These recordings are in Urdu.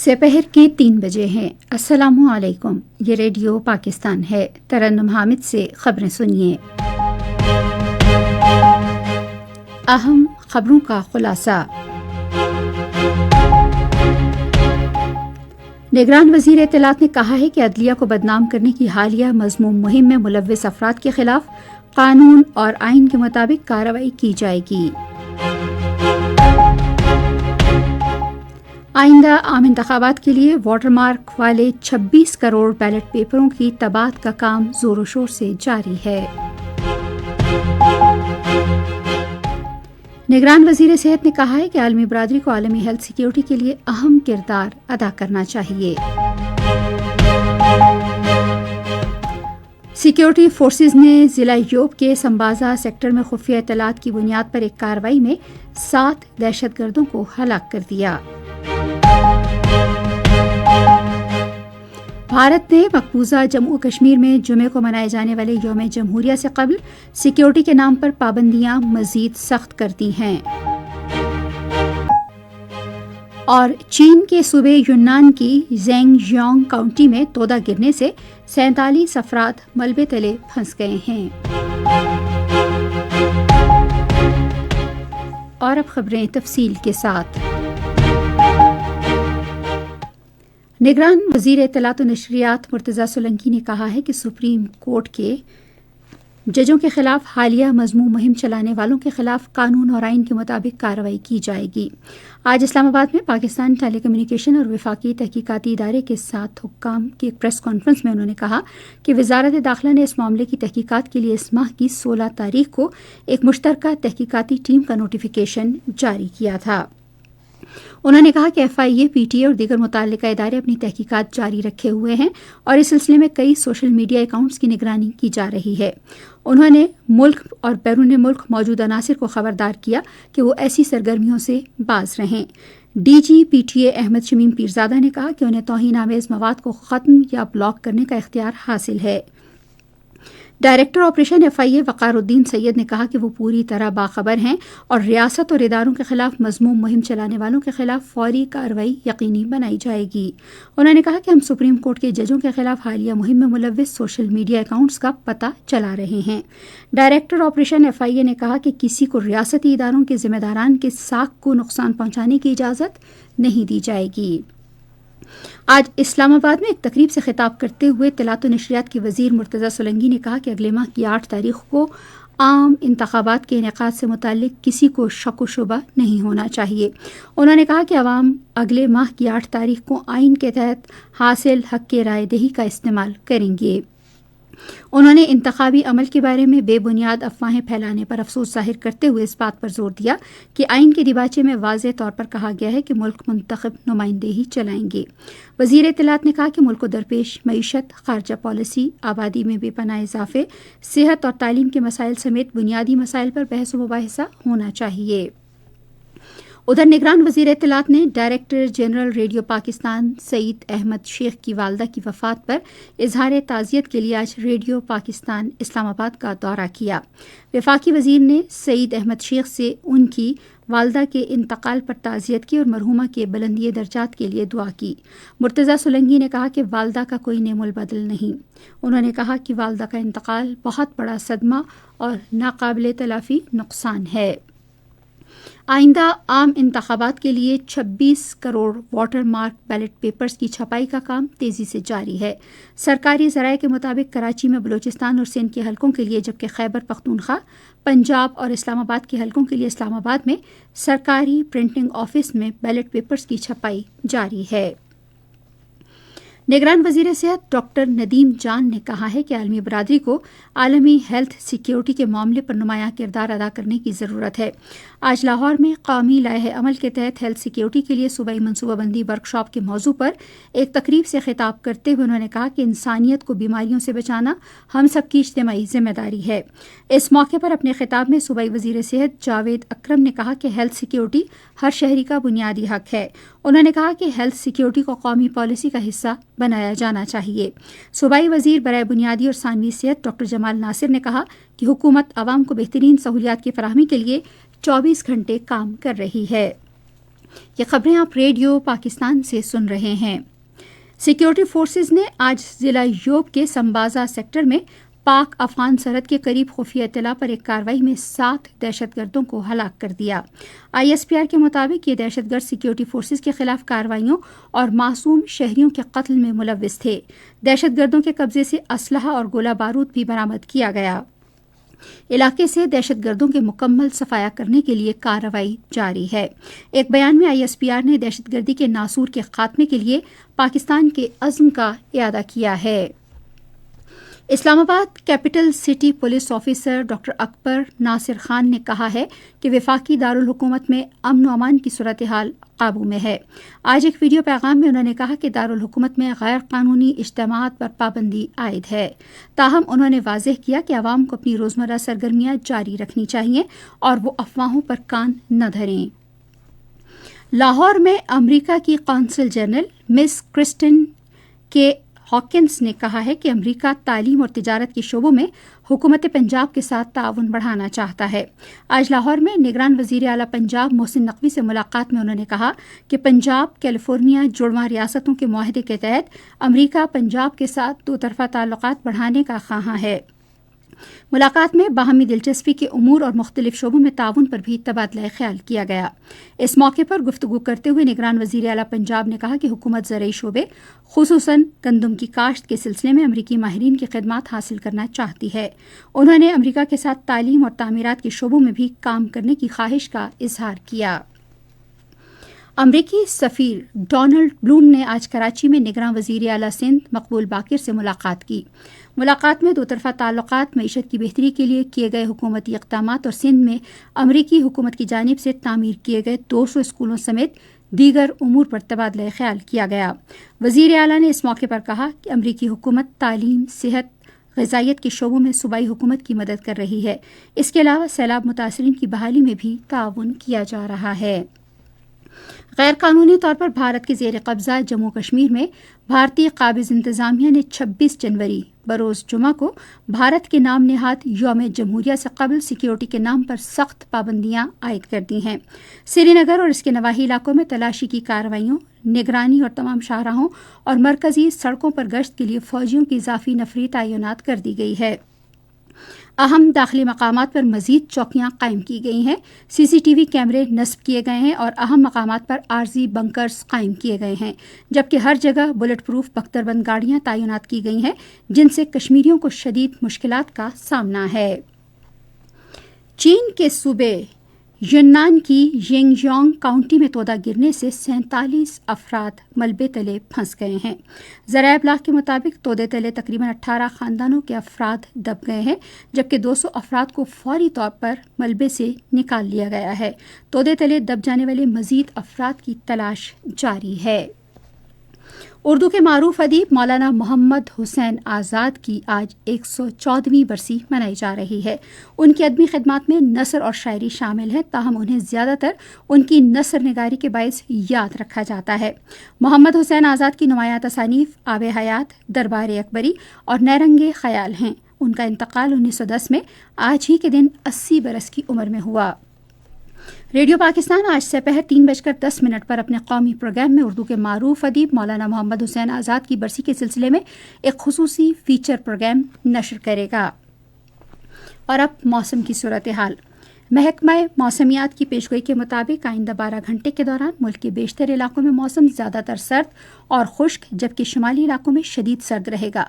سپہر کے 3 بجے ہیں۔ السلام علیکم، یہ ریڈیو پاکستان ہے۔ ترنم حامد سے خبریں سنیے۔ اہم خبروں کا خلاصہ۔ نگران وزیر اطلاعات نے کہا ہے کہ عدلیہ کو بدنام کرنے کی حالیہ مذموم مہم میں ملوث افراد کے خلاف قانون اور آئین کے مطابق کارروائی کی جائے گی۔ آئندہ عام انتخابات کے لیے واٹر مارک والے 26 کروڑ بیلٹ پیپروں کی طباعت کا کام زور و شور سے جاری ہے۔ نگران وزیر صحت نے کہا ہے کہ عالمی برادری کو عالمی ہیلتھ سیکیورٹی کے لیے اہم کردار ادا کرنا چاہیے۔ سیکیورٹی فورسز نے ضلع یوب کے سمبازا سیکٹر میں خفیہ اطلاعات کی بنیاد پر ایک کارروائی میں 7 دہشت گردوں کو ہلاک کر دیا۔ بھارت نے مقبوضہ جموں کشمیر میں جمعے کو منائے جانے والے یوم جمہوریہ سے قبل سیکیورٹی کے نام پر پابندیاں مزید سخت کر دی ہیں۔ اور چین کے صوبے یونان کی زینگ ژیانگ کاؤنٹی میں تودہ گرنے سے 47 افراد ملبے تلے پھنس گئے ہیں۔ اور اب خبریں تفصیل کے ساتھ۔ نگران وزیر اطلاعات و نشریات مرتضی سولنکی نے کہا ہے کہ سپریم کورٹ کے ججوں کے خلاف حالیہ مذموم مہم چلانے والوں کے خلاف قانون اور آئین کے مطابق کارروائی کی جائے گی۔ آج اسلام آباد میں پاکستان ٹیلی کمیونیکیشن اور وفاقی تحقیقاتی ادارے کے 7 حکام کی ایک پریس کانفرنس میں انہوں نے کہا کہ وزارت داخلہ نے اس معاملے کی تحقیقات کے لیے اس ماہ کی 16 تاریخ کو ایک مشترکہ تحقیقاتی ٹیم کا نوٹیفیکیشن جاری کیا تھا۔ انہوں نے کہا کہ FIA، PTA اور دیگر متعلقہ ادارے اپنی تحقیقات جاری رکھے ہوئے ہیں اور اس سلسلے میں کئی سوشل میڈیا اکاؤنٹس کی نگرانی کی جا رہی ہے۔ انہوں نے ملک اور بیرون ملک موجود عناصر کو خبردار کیا کہ وہ ایسی سرگرمیوں سے باز رہیں۔ DG PTA احمد شمیم پیرزادہ نے کہا کہ انہیں توہین آمیز مواد کو ختم یا بلاک کرنے کا اختیار حاصل ہے۔ ڈائریکٹر آپریشن FIA وقار الدین سید نے کہا کہ وہ پوری طرح باخبر ہیں اور ریاست اور اداروں کے خلاف مذموم مہم چلانے والوں کے خلاف فوری کارروائی یقینی بنائی جائے گی۔ انہوں نے کہا کہ ہم سپریم کورٹ کے ججوں کے خلاف حالیہ مہم میں ملوث سوشل میڈیا اکاؤنٹس کا پتہ چلا رہے ہیں۔ ڈائریکٹر آپریشن FIA نے کہا کہ کسی کو ریاستی اداروں کے ذمہ داران کے ساکھ کو نقصان پہنچانے کی اجازت نہیں دی جائے گی۔ آج اسلام آباد میں ایک تقریب سے خطاب کرتے ہوئے اطلاعات و نشریات کے وزیر مرتضی سولنگی نے کہا کہ اگلے ماہ کی 8 تاریخ کو عام انتخابات کے انعقاد سے متعلق کسی کو شک و شبہ نہیں ہونا چاہیے۔ انہوں نے کہا کہ عوام اگلے ماہ کی 8 تاریخ کو آئین کے تحت حاصل حق کے رائے دہی کا استعمال کریں گے۔ انہوں نے انتخابی عمل کے بارے میں بے بنیاد افواہیں پھیلانے پر افسوس ظاہر کرتے ہوئے اس بات پر زور دیا کہ آئین کے دیباچے میں واضح طور پر کہا گیا ہے کہ ملک منتخب نمائندے ہی چلائیں گے۔ وزیر اطلاعات نے کہا کہ ملک کو درپیش معیشت، خارجہ پالیسی، آبادی میں بے پناہ اضافے، صحت اور تعلیم کے مسائل سمیت بنیادی مسائل پر بحث و مباحثہ ہونا چاہیے۔ ادھر نگران وزیر اطلاعات نے ڈائریکٹر جنرل ریڈیو پاکستان سعید احمد شیخ کی والدہ کی وفات پر اظہار تعزیت کے لیے آج ریڈیو پاکستان اسلام آباد کا دورہ کیا۔ وفاقی وزیر نے سعید احمد شیخ سے ان کی والدہ کے انتقال پر تعزیت کی اور مرحومہ کے بلندی درجات کے لیے دعا کی۔ مرتضی سولنگی نے کہا کہ والدہ کا کوئی نعم البدل نہیں۔ انہوں نے کہا کہ والدہ کا انتقال بہت بڑا صدمہ اور ناقابل تلافی نقصان ہے۔ آئندہ عام انتخابات کے لیے 26 crore water mark ballot papers کی چھپائی کا کام تیزی سے جاری ہے۔ سرکاری ذرائع کے مطابق کراچی میں بلوچستان اور سندھ کے حلقوں کے لیے، جبکہ خیبر پختونخوا، پنجاب اور اسلام آباد کے حلقوں کے لیے اسلام آباد میں سرکاری پرنٹنگ آفس میں بیلٹ پیپرز کی چھپائی جاری ہے۔ نگران وزیر صحت ڈاکٹر ندیم جان نے کہا ہے کہ عالمی برادری کو عالمی ہیلتھ سیکیورٹی کے معاملے پر نمایاں کردار ادا کرنے کی ضرورت ہے۔ آج لاہور میں قومی لائحہ عمل کے تحت ہیلتھ سیکیورٹی کے لیے صوبائی منصوبہ بندی ورکشاپ کے موضوع پر ایک تقریب سے خطاب کرتے ہوئے انہوں نے کہا کہ انسانیت کو بیماریوں سے بچانا ہم سب کی اجتماعی ذمہ داری ہے۔ اس موقع پر اپنے خطاب میں صوبائی وزیر صحت جاوید اکرم نے کہا کہ ہیلتھ سیکیورٹی ہر شہری کا بنیادی حق ہے۔ انہوں نے کہا کہ ہیلتھ سیکیورٹی کو قومی پالیسی کا حصہ بنایا جانا چاہیے۔ صوبائی وزیر برائے بنیادی اور ثانوی صحت ڈاکٹر جمال ناصر نے کہا کہ حکومت عوام کو بہترین سہولیات کی فراہمی کے لیے 24 گھنٹے کام کر رہی ہے۔ یہ خبریں آپ ریڈیو پاکستان سے سن رہے ہیں۔ سیکیورٹی فورسز نے آج ضلع یوب کے سمبازا سیکٹر میں پاک افغان سرحد کے قریب خفیہ اطلاع پر ایک کارروائی میں 7 دہشت گردوں کو ہلاک کر دیا۔ ISPR کے مطابق یہ دہشت گرد سیکیورٹی فورسز کے خلاف کارروائیوں اور معصوم شہریوں کے قتل میں ملوث تھے۔ دہشت گردوں کے قبضے سے اسلحہ اور گولہ بارود بھی برآمد کیا گیا۔ علاقے سے دہشت گردوں کے مکمل صفایا کرنے کے لیے کارروائی جاری ہے۔ ایک بیان میں ISPR نے دہشت گردی کے ناسور کے خاتمے کے لیے پاکستان کے عزم کا اعادہ کیا ہے۔ Islamabad capital city police officer doctor Akbar Nasir Khan نے کہا ہے کہ وفاقی دارالحکومت میں امن و امان کی صورتحال قابو میں ہے۔ آج ایک ویڈیو پیغام میں انہوں نے کہا کہ دارالحکومت میں غیر قانونی اجتماعات پر پابندی عائد ہے، تاہم انہوں نے واضح کیا کہ عوام کو اپنی روزمرہ سرگرمیاں جاری رکھنی چاہیے اور وہ افواہوں پر کان نہ دھریں۔ لاہور میں امریکہ کی قونصل جنرل مس کرسٹن کے ہاکنس نے کہا ہے کہ امریکہ تعلیم اور تجارت کے شعبوں میں حکومت پنجاب کے ساتھ تعاون بڑھانا چاہتا ہے۔ آج لاہور میں نگران وزیر اعلیٰ پنجاب محسن نقوی سے ملاقات میں انہوں نے کہا کہ پنجاب کیلیفورنیا جڑواں ریاستوں کے معاہدے کے تحت امریکہ پنجاب کے ساتھ دو طرفہ تعلقات بڑھانے کا خواہاں ہے۔ ملاقات میں باہمی دلچسپی کے امور اور مختلف شعبوں میں تعاون پر بھی تبادلہ خیال کیا گیا۔ اس موقع پر گفتگو کرتے ہوئے نگران وزیر اعلیٰ پنجاب نے کہا کہ حکومت زرعی شعبے خصوصاً گندم کی کاشت کے سلسلے میں امریکی ماہرین کی خدمات حاصل کرنا چاہتی ہے۔ انہوں نے امریکہ کے ساتھ تعلیم اور تعمیرات کے شعبوں میں بھی کام کرنے کی خواہش کا اظہار کیا۔ امریکی سفیر ڈونلڈ بلوم نے آج کراچی میں نگراں وزیر اعلیٰ سندھ مقبول باقر سے ملاقات کی۔ ملاقات میں دو طرفہ تعلقات، معیشت کی بہتری کے لیے کیے گئے حکومتی اقدامات اور سندھ میں امریکی حکومت کی جانب سے تعمیر کیے گئے 200 اسکولوں سمیت دیگر امور پر تبادلہ خیال کیا گیا۔ وزیر اعلیٰ نے اس موقع پر کہا کہ امریکی حکومت تعلیم، صحت، غذائیت کے شعبوں میں صوبائی حکومت کی مدد کر رہی ہے۔ اس کے علاوہ سیلاب متاثرین کی بحالی میں بھی تعاون کیا جا رہا ہے۔ غیر قانونی طور پر بھارت کے زیر قبضہ جموں کشمیر میں بھارتی قابض انتظامیہ نے 26 جنوری بروز جمعہ کو بھارت کے نام نہاد یوم جمہوریہ سے قبل سیکیورٹی کے نام پر سخت پابندیاں عائد کر دی ہیں۔ سری نگر اور اس کے نواحی علاقوں میں تلاشی کی کارروائیوں، نگرانی اور تمام شاہراہوں اور مرکزی سڑکوں پر گشت کے لیے فوجیوں کی اضافی نفری تعینات کر دی گئی ہے۔ اہم داخلی مقامات پر مزید چوکیاں قائم کی گئی ہیں، CCTV کیمرے نصب کیے گئے ہیں اور اہم مقامات پر عارضی بنکرز قائم کیے گئے ہیں، جبکہ ہر جگہ بلٹ پروف بختربند گاڑیاں تعینات کی گئی ہیں جن سے کشمیریوں کو شدید مشکلات کا سامنا ہے۔ چین کے صوبے یونان کی ینگجیانگ کاؤنٹی میں تودہ گرنے سے 47 افراد ملبے تلے پھنس گئے ہیں۔ ذرائع ابلاغ کے مطابق تودے تلے تقریباً 18 خاندانوں کے افراد دب گئے ہیں، جبکہ 200 افراد کو فوری طور پر ملبے سے نکال لیا گیا ہے۔ تودے تلے دب جانے والے مزید افراد کی تلاش جاری ہے۔ اردو کے معروف ادیب مولانا محمد حسین آزاد کی آج 114ویں برسی منائی جا رہی ہے۔ ان کی ادبی خدمات میں نثر اور شاعری شامل ہے، تاہم انہیں زیادہ تر ان کی نثر نگاری کے باعث یاد رکھا جاتا ہے۔ محمد حسین آزاد کی نمایاں تصانیف آب حیات، دربار اکبری اور نیرنگ خیال ہیں۔ ان کا انتقال 1910 میں آج ہی کے دن 80 برس کی عمر میں ہوا۔ ریڈیو پاکستان آج سپہر 3:10 پر اپنے قومی پروگرام میں اردو کے معروف ادیب مولانا محمد حسین آزاد کی برسی کے سلسلے میں ایک خصوصی فیچر پروگرام نشر کرے گا۔ اور اب موسم کی صورتحال۔ محکمہ موسمیات کی پیشگوئی کے مطابق آئندہ 12 گھنٹے کے دوران ملک کے بیشتر علاقوں میں موسم زیادہ تر سرد اور خشک جبکہ شمالی علاقوں میں شدید سرد رہے گا،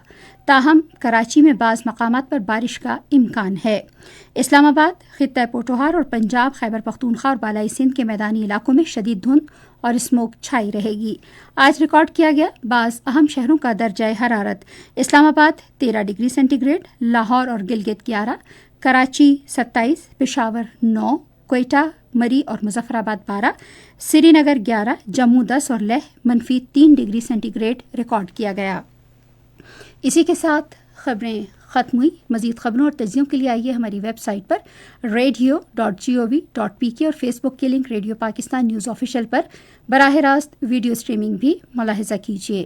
تاہم کراچی میں بعض مقامات پر بارش کا امکان ہے۔ اسلام آباد، خطہ پوٹھوہار اور پنجاب، خیبر پختونخوا اور بالائی سندھ کے میدانی علاقوں میں شدید دھند اور اسموگ چھائی رہے گی۔ آج ریکارڈ کیا گیا بعض اہم شہروں کا درجہ حرارت: اسلام آباد 13 ڈگری سینٹی گریڈ، لاہور اور گلگت 11، کراچی 27، پشاور 9، کوئٹہ، مری اور مظفر آباد 12، سری نگر 11، جموں 10 اور لیہ -3 ڈگری سینٹی گریڈ ریکارڈ کیا گیا۔ اسی کے ساتھ خبریں ختم ہوئی۔ مزید خبروں اور تجزیوں کے لیے آئیے ہماری ویب سائٹ پر radio.gov.pk اور فیس بک کے link radio Pakistan news official پر براہ راست ویڈیو اسٹریمنگ بھی ملاحظہ کیجیے۔